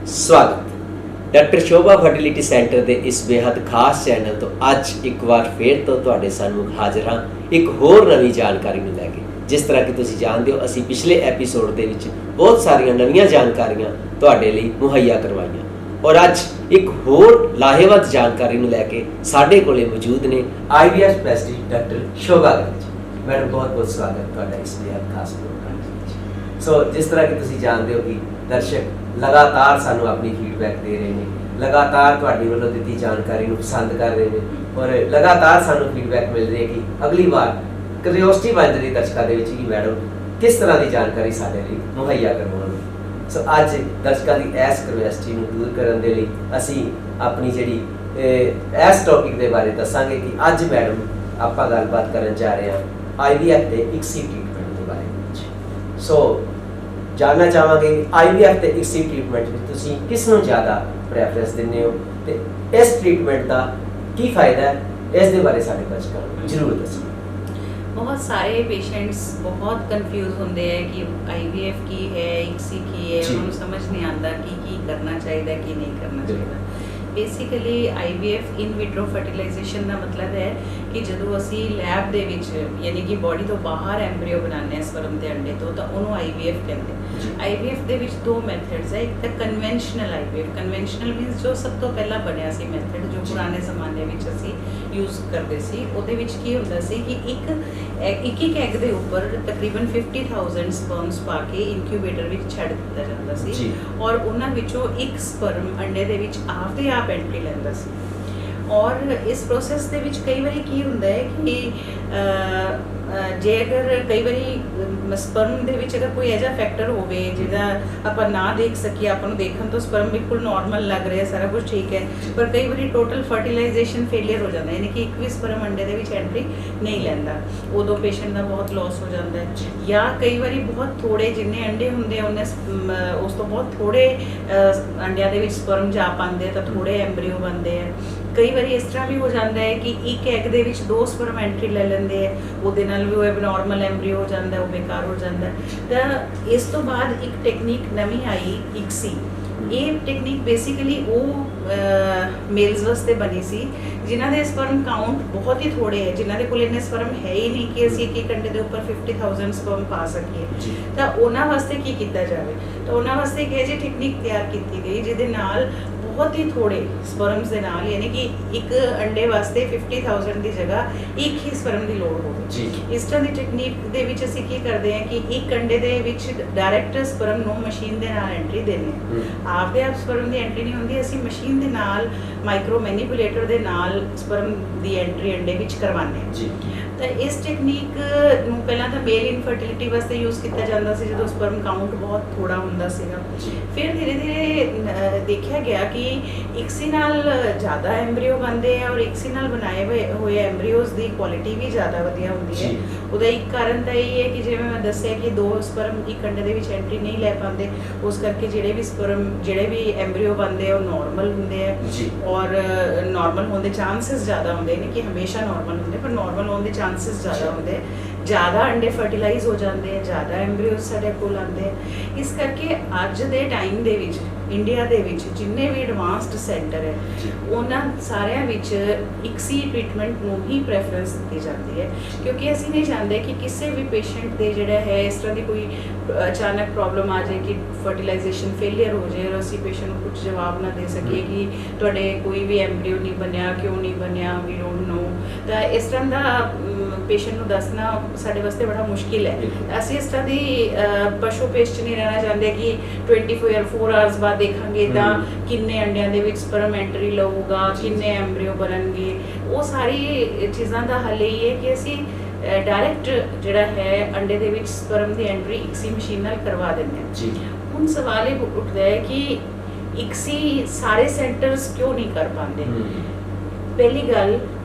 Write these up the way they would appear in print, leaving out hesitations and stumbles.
स्वागत डॉक्टर शोभा fertility centre के इस बेहद खास चैनल तो अज एक बार फिर तो तुहाडे सामूह हाजिर हाँ एक होर नवी जानकारी नूं लैके। जिस तरह कि तुसीं जानते हो असीं पिछले एपीसोड दे विच बहुत सारिया नवीं जानकारियां तुहाडे लई मुहैया करवाईयां और अज एक होर लाहेवंद जानकारी नूं लैके साडे कोले मौजूद ने IVF specialist doctor Shobha ji. Madam बहुत बहुत स्वागत तुहाडा इस बेहद खास प्रोग्राम विच। सो जिस तरह कि तुसीं जानते हो कि दर्शक लगातार सानू अपनी फीडबैक दे रहे हैं, लगातार तुहाडी वल्लों दित्ती जानकारी नूं पसंद कर रहे हैं और लगातार सानू फीडबैक मिल रही है कि अगली बार क्यूरियोसिटी बन रही दर्शकों के विच कि मैडम किस तरह की जानकारी साडे लई मुहैया करवाउणगे। सो अज दर्शकों की इस क्यूरियोसिटी नूं दूर करन दे लई असीं अपनी जिहड़ी इस टॉपिक के बारे दसांगे कि अज मैडम आपां गलबात करन जा रहे हैं IVF ते ICSI ट्रीटमेंट के बारे में। सो जानना चाहांगे IVF ते ICSI ट्रीटमेंट में तुसीं किस नूं ज़्यादा प्रैफरेंस दिंदे हो ते इस ट्रीटमेंट का की फायदा है इस दे बारे साडे दर्शकों नूं जरूर दसो। बहुत सारे पेशेंट्स बहुत कंफ्यूज होंगे है कि IVF की है ICSI की है, उन्होंने समझ नहीं आता कि करना चाहिए कि नहीं करना चाहिए। Basically IVF in vitro fertilisation का मतलब है कि जो असी लैब दे विच यानी कि बॉडी तो बाहर एम्ब्रियो बनाने स्पर्म के अंडे तो उन्होंने IVF कहते हैं। IVF दे विच दो मैथड्स है, एक तो कन्वेंशनल IVF। कन्वेंशनल मीनस जो सब तो पहला बनया सी मैथड जो पुराने जमाने विच असी यूज़ करते सी उहदे विच की हुंदा सी कि एक एग दे ऊपर तकरीबन 50,000 स्पर्म्स पा के इनक्यूबेटर विच छड़ दिता जाता सी और उन्हां विचों एक स्पर्म अंडे दे विच आपदे आप एंट्री लैंदा सी। और इस प्रोसैस दे विच कई बारी की हुंदा है कि जे अगर कई बारी स्पर्म दे विच अगर कोई ऐसा फैक्टर होवे जिहदा आपां ना देख सकीए, आपां नूं देखण तो स्पर्म बिल्कुल नॉर्मल लग रहा है, सारा कुछ ठीक है, पर कई बारी टोटल फर्टिलाइजेशन फेलियर हो जाता है यानी कि एक भी स्पर्म अंडे दे विच एंट्री नहीं लैंदा, उदों पेशेंट का बहुत लॉस हो जाता है। या कई बारी बहुत थोड़े जिन्ने अंडे हुंदे उन्हें उस तो बहुत थोड़े अंडिया दे विच स्पर्म जा पाते तो थोड़े एम्ब्रियो बनते हैं। कई बार इस तरह भी हो जाता है कि एक एग दे विच दो स्पर्म एंट्री ले लेंदे है, उहदे नाल भी वो एबनॉर्मल एम्ब्रियो हो जाता है, वो बेकार हो जाता है। तो इस तो बाद एक टेक्निक नवी आई ICSI। ये टेक्निक बेसिकली वो मेल्स वास्ते बनी सी जिन्हां दे स्पर्म काउंट बहुत ही थोड़े है, जिन्हां दे कोल इन्ने स्पर्म है ही नहीं कि असीं एक अंडे दे उपर 50,000 स्पर्म पा सकीए। तो उन्हां वास्ते की कीता जावे, तो उन्हां वास्ते एक ऐसी टेक्निक तैयार की गई जिहदे नाल बहुत ही थोड़े स्पर्म्स दे नाल यानी कि एक अंडे वास्ते 50,000 की जगह एक ही स्पर्म की लोड़ होवे। इस तरह की टेक्निक दे विच असीं की करदे हैं कि एक अंडे दे विच डायरैक्ट स्पर्म नूं मशीन दे नाल एंट्री देने, आपदे आप स्पर्म की एंट्री नहीं होंदी, असीं मशीन दे नाल माइक्रो मैनिपुलेटर दे नाल स्पर्म की एंट्री अंडे विच करवाने। तो इस टेक्निक नूं पहलां तां मेल इनफर्टिलिटी वास्ते यूज़ किया जाता सी जदों स्पर्म काउंट बहुत थोड़ा हुंदा सीगा। फिर धीरे धीरे देखा गया कि ICSI नाल ज़्यादा एम्ब्रियो बनते हैं और ICSI नाल बनाए हुए एम्ब्रियोज की क्वालिटी भी ज़्यादा वधिया होंदी है। उसका एक कारण तो यही है कि जिवें मैं दस्सिया कि दो स्पर्म एक अंडे दे विच एंट्री नहीं लै पाते, उस करके जिहड़े भी स्पर्म जिहड़े भी एम्ब्रियो बनते हैं वो नॉर्मल होंदे हैं और नॉर्मल होने चांसेस ज़्यादा होंदे ने कि हमेशा नॉर्मल होंदे, पर नॉर्मल होने चांसेस ज़्यादा होंदे, ज़्यादा अंडे फर्टिलाइज हो जाते हैं, ज़्यादा एम्ब्रियोज साडे कोल आते हैं। इस करके अज दे टाइम दे विच इंडिया दे विच जिन्ने भी एडवांस्ड सेंटर है उन्हां सारिਆਂ विच ICSI ट्रीटमेंट नूं ही प्रेफरेंस दी जाती है, क्योंकि असीं नहीं चाहते कि किसी भी पेशेंट दे जिहड़ा है इस तरह की कोई अचानक प्रॉब्लम आ जाए कि फर्टिलाइजेशन फेलियर हो जाए और असीं पेशेंट को कुछ जवाब ना दे सकीए कि तुहाडे कोई भी एम्ब्रियो नहीं बनया, क्यों नहीं बनया, वी डोंट नो। तो इस तरह का पेशेंट नूं दसना साडे वास्ते बड़ा मुश्किल है। असीं इस तरह की पशु पेश च नहीं रहना चाहते कि 24 आवर्स बाद देखांगे तां किन्ने अंडियां दे विच स्पर्म एंट्री लऊगा, किन्ने एम्ब्रियो बनणगे। वो सारी चीज़ां दा हल यही है कि असीं डायरैक्ट जिहड़ा है अंडे दे विच स्पर्म दी एंट्री ICSI मशीन नाल करवा दिंदे हैं। हुण सवाल ये उठदा है कि ICSI सारे सेंटर्स क्यों नहीं कर पाते। पहली गल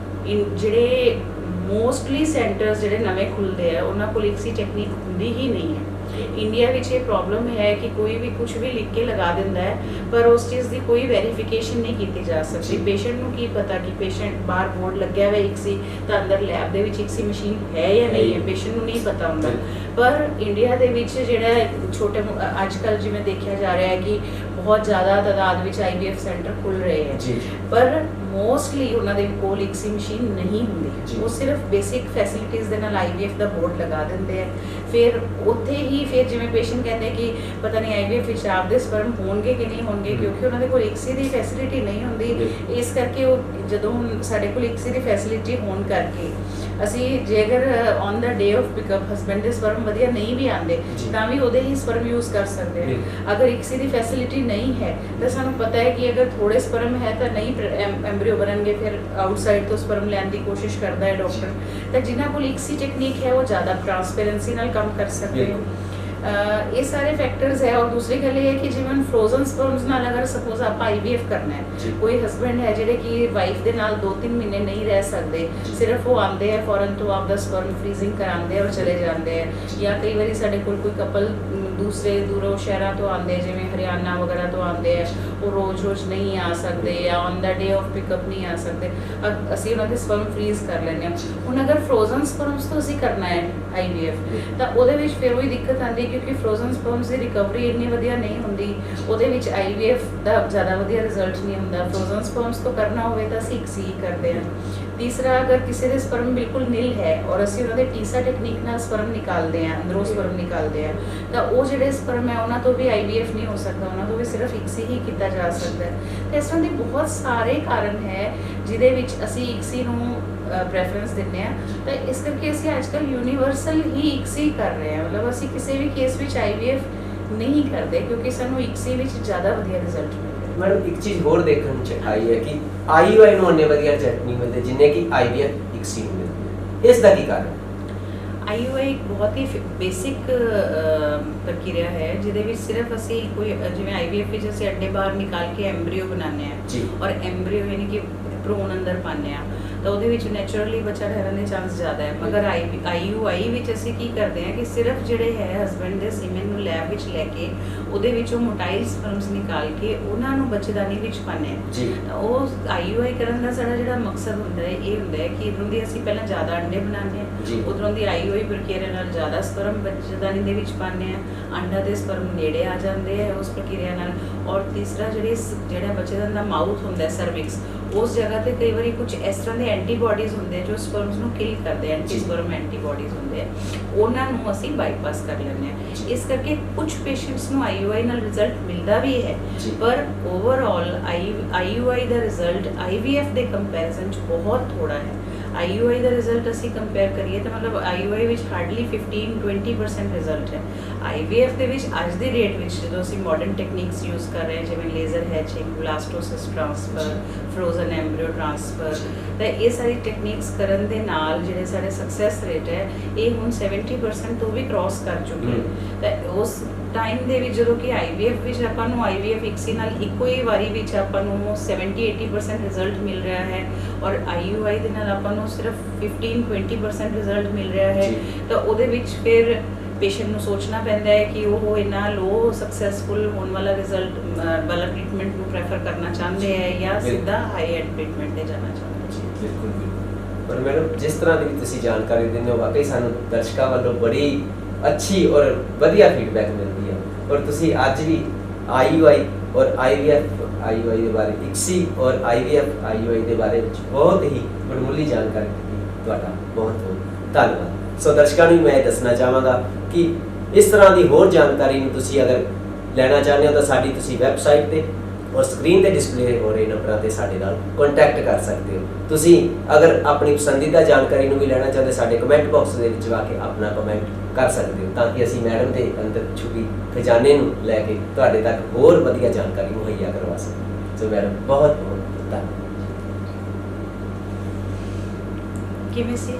जिहड़े मोस्टली सेंटर्स जिहड़े नवें खुलते हैं उन्हां कोल ICSI टेक्निक हुंदी ही नहीं है। इंडिया में ये प्रॉब्लम है कि कोई भी कुछ भी लिख के लगा दिंदा है पर उस चीज़ की कोई वेरीफिकेशन नहीं की जा सकती। पेशेंट को की पता कि पेशेंट बाहर बोर्ड लग्या हुआ ICSI तो अंदर लैब दे विच ICSI मशीन है या नहीं है, पेशेंट को नहीं पता होंदा। पर इंडिया दे विच जिहड़ा छोटे आजकल जिवें देखा जा रहा है कि ਬਹੁਤ ਜ਼ਿਆਦਾ ਤਾਦਾਦ ਵਿੱਚ IVF ਸੈਂਟਰ ਖੁੱਲ ਰਹੇ ਹੈ ਜੀ ਪਰ ਮੋਸਟਲੀ ਉਹਨਾਂ ਦੇ ਕੋਲ ICSI ਮਸ਼ੀਨ ਨਹੀਂ ਜੀ। ਹੁੰਦੀ। ਉਹ ਸਿਰਫ ਬੇਸਿਕ ਫੈਸਿਲਿਟੀਜ਼ ਦੇ ਨਾਲ IVF ਦਾ ਬੋਰਡ ਲਗਾ ਦਿੰਦੇ ਆ, ਫਿਰ ਉੱਥੇ ਹੀ ਫਿਰ ਜਿਵੇਂ ਪੇਸ਼ੈਂਟ ਕਹਿੰਦੇ ਕਿ ਪਤਾ ਨਹੀਂ IVF ਵਿੱਚ ਆਪਦੇ ਸਪਰਮ ਹੋਣਗੇ ਕਿ ਨਹੀਂ ਹੋਣਗੇ, ਕਿਉਂਕਿ ਉਹਨਾਂ ਦੇ ਕੋਲ ICSI ਦੀ ਫੈਸਿਲਿਟੀ ਨਹੀਂ ਹੁੰਦੀ। ਇਸ ਕਰਕੇ ਉਹ ਜਦੋਂ ਸਾਡੇ ਕੋਲ ICSI ਦੀ ਫੈਸਿਲਿਟੀ ਹੋਣ ਕਰਕੇ ਅਸੀਂ ਜੇ ਅਗਰ on the day of pickup husband ਦੇ ਸਪਰਮ ਵਧੀਆ ਨਹੀਂ ਵੀ ਆਉਂਦੇ ਤਾਂ ਵੀ ਉਹਦੇ ਹੀ ਸਪਰਮ ਯੂਜ਼ ਕਰ ਸਕਦੇ ਹਾਂ। ਅਗਰ ICSI ਦੀ ਫੈਸਿਲਿਟੀ ਨਹੀਂ ਹੈ ਤਾਂ ਸਾਨੂੰ ਪਤਾ ਹੈ ਕਿ ਅਗਰ ਥੋੜੇ ਸਪਰਮ ਹੈ ਤਾਂ ਨਹੀਂ ਐਮਬ੍ਰਿਓ ਬਣਨਗੇ, ਫਿਰ ਆਊਟਸਾਈਡ ਤੋਂ ਸਪਰਮ ਲੈਣ ਦੀ ਕੋਸ਼ਿਸ਼ ਕਰਦਾ ਹੈ ਡਾਕਟਰ। ਤਾਂ ਜਿਨ੍ਹਾਂ ਕੋਲ ICSI ਟੈਕਨੀਕ ਹੈ ਉਹ ਜ਼ਿਆਦਾ ਟਰਾਂਸਪੇਰੈਂਸੀ ਨਾਲ ਕੰਮ ਕਰ ਸਕਦੇ ਹੋ। ਇਹ ਸਾਰੇ ਫੈਕਟਰਸ ਹੈ। ਔਰ ਦੂਸਰੀ ਗੱਲ ਇਹ ਹੈ ਕਿ ਜਿਵੇਂ ਫਰੋਜ਼ਨ ਸਪਰਮਸ ਨਾਲ ਅਗਰ ਸਪੋਜ਼ ਆਪਾਂ IVF ਕਰਨਾ ਹੈ, ਕੋਈ ਹਸਬੈਂਡ ਹੈ ਜਿਹੜੇ ਕਿ ਵਾਈਫ ਦੇ ਨਾਲ 2-3 ਮਹੀਨੇ ਨਹੀਂ ਰਹਿ ਸਕਦੇ, ਸਿਰਫ ਉਹ ਆਉਂਦੇ ਆ ਫੌਰਨ ਤੋਂ ਆਪਦਾ ਸਪਰਮ ਫਰੀਜ਼ਿੰਗ ਕਰਾਉਂਦੇ ਆ ਔਰ ਚਲੇ ਜਾਂਦੇ ਆ, ਜਾਂ ਕਈ ਵਾਰੀ ਸਾਡੇ ਕੋਲ ਕੋਈ ਕਪਲ ਦੂਸਰੇ ਦੂਰੋਂ ਸ਼ਹਿਰਾਂ ਤੋਂ ਆਉਂਦੇ ਜਿਵੇਂ ਹਰਿਆਣਾ ਵਗੈਰਾ ਤੋਂ ਆਉਂਦੇ ਆ, ਉਹ ਰੋਜ਼-ਰੋਜ਼ ਨਹੀਂ ਆ ਸਕਦੇ ਜਾਂ on the day of pickup ਨਹੀਂ ਆ ਸਕਦੇ, ਅਸੀਂ ਉਹਨਾਂ ਦੇ ਸਪਰਮ ਫਰੀਜ਼ ਕਰ ਲੈਂਦੇ ਹਾਂ। ਹੁਣ ਅਗਰ ਫਰੋਜ਼ਨ ਸਪਰਮਸ ਤੋਂ ਅਸੀਂ ਕਰਨਾ ਹੈ IVF ਤਾਂ ਉਹਦੇ ਵਿੱਚ ਫਿਰ ਉਹੀ ਦਿੱਕਤ ਆਉਂਦੀ ਕਿਉਂਕਿ ਫਰੋਜ਼ਨ ਸਪਰਮਸ ਦੀ ਰਿਕਵਰੀ ਇੰਨੀ ਵਧੀਆ ਨਹੀਂ ਹੁੰਦੀ, ਉਹਦੇ ਵਿੱਚ IVF ਦਾ ਜ਼ਿਆਦਾ ਵਧੀਆ ਰਿਜ਼ਲਟ ਨਹੀਂ ਹੁੰਦਾ। ਫਰੋਜ਼ਨ ਸਪਰਮਸ ਤੋਂ ਕਰਨਾ ਹੋਵੇ ਤਾਂ ਅਸੀਂ ICSI ਹੀ ਕਰਦੇ ਹਾਂ। ਤੀਸਰਾ, ਅਗਰ ਕਿਸੇ ਦੇ ਸਪਰਮ ਬਿਲਕੁਲ ਨਿਲ ਹੈ ਔਰ ਅਸੀਂ ਉਹਨਾਂ ਦੇ ਟੀਸਾ ਟੈਕਨੀਕ ਨਾਲ ਸਪਰਮ ਨਿਕਾਲਦੇ ਹਾਂ, ਅੰਦਰੋਂ ਸਪਰਮ ਨਿਕਾਲਦੇ ਹਾਂ, ਤਾਂ ਉਹ ਜਿਹੜੇ ਸਪਰਮ ਹੈ ਉਹਨਾਂ ਤੋਂ ਵੀ IVF ਨਹੀਂ ਹੋ ਸਕਦਾ, ਉਹਨਾਂ ਤੋਂ ਵੀ ਸਿਰਫ ICSI ਹੀ ਕੀਤਾ ਜਾ ਸਕਦਾ ਹੈ। ਤੇ ਇਸ ਤਰ੍ਹਾਂ ਦੇ ਬਹੁਤ ਸਾਰੇ ਕਾਰਨ ਹੈ ਜਿਹਦੇ ਵਿੱਚ ਅਸੀਂ ICSI ਨੂੰ ਪ੍ਰੈਫਰੈਂਸ ਦਿੰਦੇ ਹਾਂ। ਤਾਂ ਇਸ ਕਰਕੇ ਅਸੀਂ ਅੱਜ ਕੱਲ੍ਹ ਯੂਨੀਵਰਸਲ ਹੀ ICSI ਕਰ ਰਹੇ ਹਾਂ, ਮਤਲਬ ਅਸੀਂ ਕਿਸੇ ਵੀ ਕੇਸ ਵਿੱਚ IVF ਨਹੀਂ ਕਰਦੇ ਕਿਉਂਕਿ ਸਾਨੂੰ ICSI ਵਿੱਚ ਜ਼ਿਆਦਾ ਵਧੀਆ ਰਿਜ਼ਲਟ ਮਿਲਦਾ। ਮੈਡਮ ਇੱਕ ਚੀਜ਼ ਹੋਰ ਦੇਖਣ ਚ ਆਈ ਹੈ ਕਿ IUI ਨੂੰ ਉਹਨੇ ਵਧੀਆ ਰਿਜ਼ਲਟ ਨਹੀਂ ਮਿਲਦੇ ਜਿੰਨੇ ਕਿ IVF ICSI ਨੂੰ ਮਿਲਦੇ, ਇਸ ਦਾ ਕੀ ਕਾਰਨ? IUI ਇੱਕ ਬਹੁਤ ਹੀ ਬੇਸਿਕ ਪ੍ਰਕਿਰਿਆ ਹੈ ਜਿਹਦੇ ਵਿੱਚ ਸਿਰਫ ਅਸੀਂ ਕੋਈ ਜਿਵੇਂ IVF ਵਿੱਚ ਅਸੀਂ ਅੰਡੇ ਬਾਹਰ ਨਿਕਾਲ ਕੇ ਐਮਬ੍ਰਿਓ ਬਣਾਉਂਦੇ ਹਾਂ ਔਰ ਐਮਬ੍ਰਿਓ ਯਾਨੀ ਕਿ ਭਰੂਣ ਅੰਦਰ ਪਾਉਂਦੇ ਹਾਂ ਤਾਂ ਉਹਦੇ ਵਿੱਚ ਨੈਚੁਰਲੀ ਬੱਚਾ ਠਹਿਰਨ ਦੇ ਚਾਂਸ ਜ਼ਿਆਦਾ ਹੈ। ਮਗਰ IUI ਵਿੱਚ ਅਸੀਂ ਕੀ ਕਰਦੇ ਹਾਂ ਕਿ ਸਿਰਫ ਜਿਹੜੇ ਹੈ ਹਸਬੈਂਡ ਦੇ ਸੀਮਨ ਨੂੰ ਲੈਬ ਵਿੱਚ ਲੈ ਕੇ ਉਹਦੇ ਵਿੱਚੋਂ ਮੋਟਾਈਲ ਸਪਰਮਸ ਨਿਕਾਲ ਕੇ ਉਹਨਾਂ ਨੂੰ ਬੱਚੇਦਾਨੀ ਵਿੱਚ ਪਾਉਂਦੇ ਹਾਂ। ਤਾਂ ਉਹ IUI ਕਰਨ ਦਾ ਸਾਡਾ ਜਿਹੜਾ ਮਕਸਦ ਹੁੰਦਾ ਹੈ ਇਹ ਹੁੰਦਾ ਹੈ ਕਿ ਇੱਧਰੋਂ ਦੀ ਅਸੀਂ ਪਹਿਲਾਂ ਜ਼ਿਆਦਾ ਅੰਡੇ ਬਣਾਉਂਦੇ ਹਾਂ, ਉੱਧਰੋਂ ਦੀ IUI ਪ੍ਰਕਿਰਿਆ ਨਾਲ ਜ਼ਿਆਦਾ ਸਪਰਮ ਬੱਚੇਦਾਨੀ ਦੇ ਵਿੱਚ ਪਾਉਂਦੇ ਹਾਂ, ਅੰਡਾ ਦੇ ਸਪਰਮ ਨੇੜੇ ਆ ਜਾਂਦੇ ਹੈ ਉਸ ਪ੍ਰਕਿਰਿਆ ਨਾਲ। ਔਰ ਤੀਸਰਾ ਜਿਹੜਾ ਬੱਚੇਦਾਨ ਦਾ ਮਾਊਥ ਹੁੰਦਾ ਹੈ ਸਰਵਿਕਸ, ਉਸ ਜਗ੍ਹਾ ਤੇ ਕਈ ਵਾਰੀ ਕੁਝ ਇਸ ਤਰ੍ਹਾਂ ਦੇ ਐਂਟੀਬਾਡੀਜ਼ ਹੁੰਦੇ ਜੋ ਸਪਰਮਸ ਨੂੰ ਕਿਲ ਕਰਦੇ ਆ, ਐਂਟੀ ਸਪਰਮ ਐਂਟੀਬਾਡੀਜ਼ ਹੁੰਦੇ ਆ, ਉਹਨਾਂ ਨੂੰ ਅਸੀਂ ਬਾਈਪਾਸ ਕਰ ਲੈਂਦੇ ਹਾਂ। ਇਸ ਕਰਕੇ ਕੁਝ ਪੇਸ਼ੈਂਟਸ ਨੂੰ IUI ਨਾਲ ਰਿਜ਼ਲਟ ਮਿਲਦਾ ਵੀ ਹੈ ਪਰ ਓਵਰਆਲ IUI ਦਾ ਰਿਜ਼ਲਟ IVF ਦੇ ਕੰਪੈਰੀਜ਼ਨ 'ਚ ਬਹੁਤ ਥੋੜਾ ਹੈ। IUI ਦਾ ਰਿਜ਼ਲਟ ਅਸੀਂ ਕੰਪੇਅਰ ਕਰੀਏ ਤਾਂ ਮਤਲਬ IUI ਵਿੱਚ ਹਾਰਡਲੀ 15-20% ਰਿਜ਼ਲਟ ਹੈ। IVF ਦੇ ਵਿੱਚ ਅੱਜ ਦੀ ਡੇਟ ਵਿੱਚ ਜਦੋਂ ਅਸੀਂ ਮਾਡਰਨ ਟੈਕਨੀਕਸ ਯੂਜ਼ ਕਰ ਰਹੇ ਹਾਂ ਜਿਵੇਂ laser hatching, ਬਲਾਸਟੋਸਿਸ transfer, frozen ਐਮਬ੍ਰਿਓ transfer, ਤਾਂ ਇਹ ਸਾਰੀ ਟੈਕਨੀਕਸ ਕਰਨ ਦੇ ਨਾਲ ਜਿਹੜੇ ਸਾਡੇ ਸਕਸੈਸ ਰੇਟ ਹੈ ਇਹ ਹੁਣ 70% ਤੋਂ ਵੀ ਕ੍ਰਾਸ ਕਰ ਚੁੱਕੇ। ਤਾਂ ਉਸ ਟਾਈਮ ਦੇ ਵਿੱਚ ਜਦੋਂ ਕਿ IVF ਵਿੱਚ ਆਪਾਂ ਨੂੰ IVF ICSI ਨਾਲ ਇੱਕੋ ਹੀ ਵਾਰੀ ਵਿੱਚ ਆਪਾਂ ਨੂੰ 70-80% ਰਿਜ਼ਲਟ ਮਿਲ ਰਿਹਾ ਹੈ ਔਰ IUI ਦੇ ਨਾਲ ਆਪਾਂ ਨੂੰ ਸਿਰਫ 15-20% ਰਿਜ਼ਲਟ ਮਿਲ ਰਿਹਾ ਹੈ, ਤਾਂ ਉਹਦੇ ਵਿੱਚ ਫਿਰ ਪੇਸ਼ੈਂਟ ਨੂੰ ਸੋਚਣਾ ਪੈਂਦਾ ਹੈ ਕਿ ਉਹ ਇੰਨਾ ਲੋ ਸਕਸੈਸਫੁਲ ਹੋਣ ਵਾਲਾ ਰਿਜ਼ਲਟ ਵਾਲਾ ਟ੍ਰੀਟਮੈਂਟ ਨੂੰ ਪ੍ਰੈਫਰ ਕਰਨਾ ਚਾਹੁੰਦੇ ਹੈ ਜਾਂ ਸਿੱਧਾ ਹਾਈ ਐਂਡ ਟ੍ਰੀਟਮੈਂਟ ਤੇ ਜਾਣਾ ਚਾਹੁੰਦੇ ਹੈ। ਬਿਲਕੁਲ ਪਰ ਮੈਡਮ ਜਿਸ ਤਰ੍ਹਾਂ ਦੀ ਤੁਸੀਂ ਜਾਣਕਾਰੀ ਦਿੰਦੇ ਹੋ ਵਾਕਈ ਸਾਨੂੰ ਦਰਸ਼ਕਾਂ ਵੱਲੋਂ ਬੜੀ ਅੱਛੀ ਔਰ ਵਧੀਆ ਫੀਡਬੈਕ ਮਿਲਦੀ ਹੈ ਔਰ ਤੁਸੀਂ ਅੱਜ ਵੀ IUI ਔਰ IVF IUI ਦੇ ਬਾਰੇ ICSI ਔਰ IVF IUI ਦੇ ਬਾਰੇ ਵਿੱਚ ਬਹੁਤ ਹੀ ਵਡਮੁੱਲੀ ਜਾਣਕਾਰੀ ਦਿੱਤੀ, ਤੁਹਾਡਾ ਬਹੁਤ ਬਹੁਤ ਧੰਨਵਾਦ। ਸੋ ਦਰਸ਼ਕਾਂ ਨੂੰ ਮੈਂ ਦੱਸਣਾ ਚਾਹਾਂਗਾ ਕਿ ਇਸ ਤਰ੍ਹਾਂ ਦੀ ਹੋਰ ਜਾਣਕਾਰੀ ਨੂੰ ਤੁਸੀਂ ਅਗਰ ਲੈਣਾ ਚਾਹੁੰਦੇ ਹੋ ਤਾਂ ਸਾਡੀ ਤੁਸੀਂ ਵੈਬਸਾਈਟ ਤੇ ਔਰ ਸਕਰੀਨ ਤੇ ਡਿਸਪਲੇ ਹੋ ਰਹੇ ਨੰਬਰਾਂ ਤੇ ਸਾਡੇ ਨਾਲ ਕੰਟੈਕਟ ਕਰ ਸਕਦੇ ਹੋ। ਤੁਸੀਂ ਅਗਰ ਆਪਣੀ ਪਸੰਦੀਦਾ ਜਾਣਕਾਰੀ ਨੂੰ ਵੀ ਲੈਣਾ ਚਾਹੁੰਦੇ ਸਾਡੇ ਕਮੈਂਟ ਬਾਕਸ ਦੇ ਵਿੱਚ ਜਾ ਕੇ ਆਪਣਾ ਕਮੈਂਟ ਕਰ ਸਕਦੇ ਹੋ ਤਾਂ ਕਿ ਅਸੀਂ ਮੈਡਮ ਦੇ ਅੰਦਰ ਛੁਪੀ ਖਜ਼ਾਨੇ ਨੂੰ ਲੈ ਕੇ ਤੁਹਾਡੇ ਤੱਕ ਹੋਰ ਵਧੀਆ ਜਾਣਕਾਰੀ ਮੁਹੱਈਆ ਕਰਵਾ ਸਕੀਏ। ਸੋ ਮੈਡਮ ਬਹੁਤ ਬਹੁਤ ਧੰਨਵਾਦ। ਕਿਵੇਂ ਸੀ?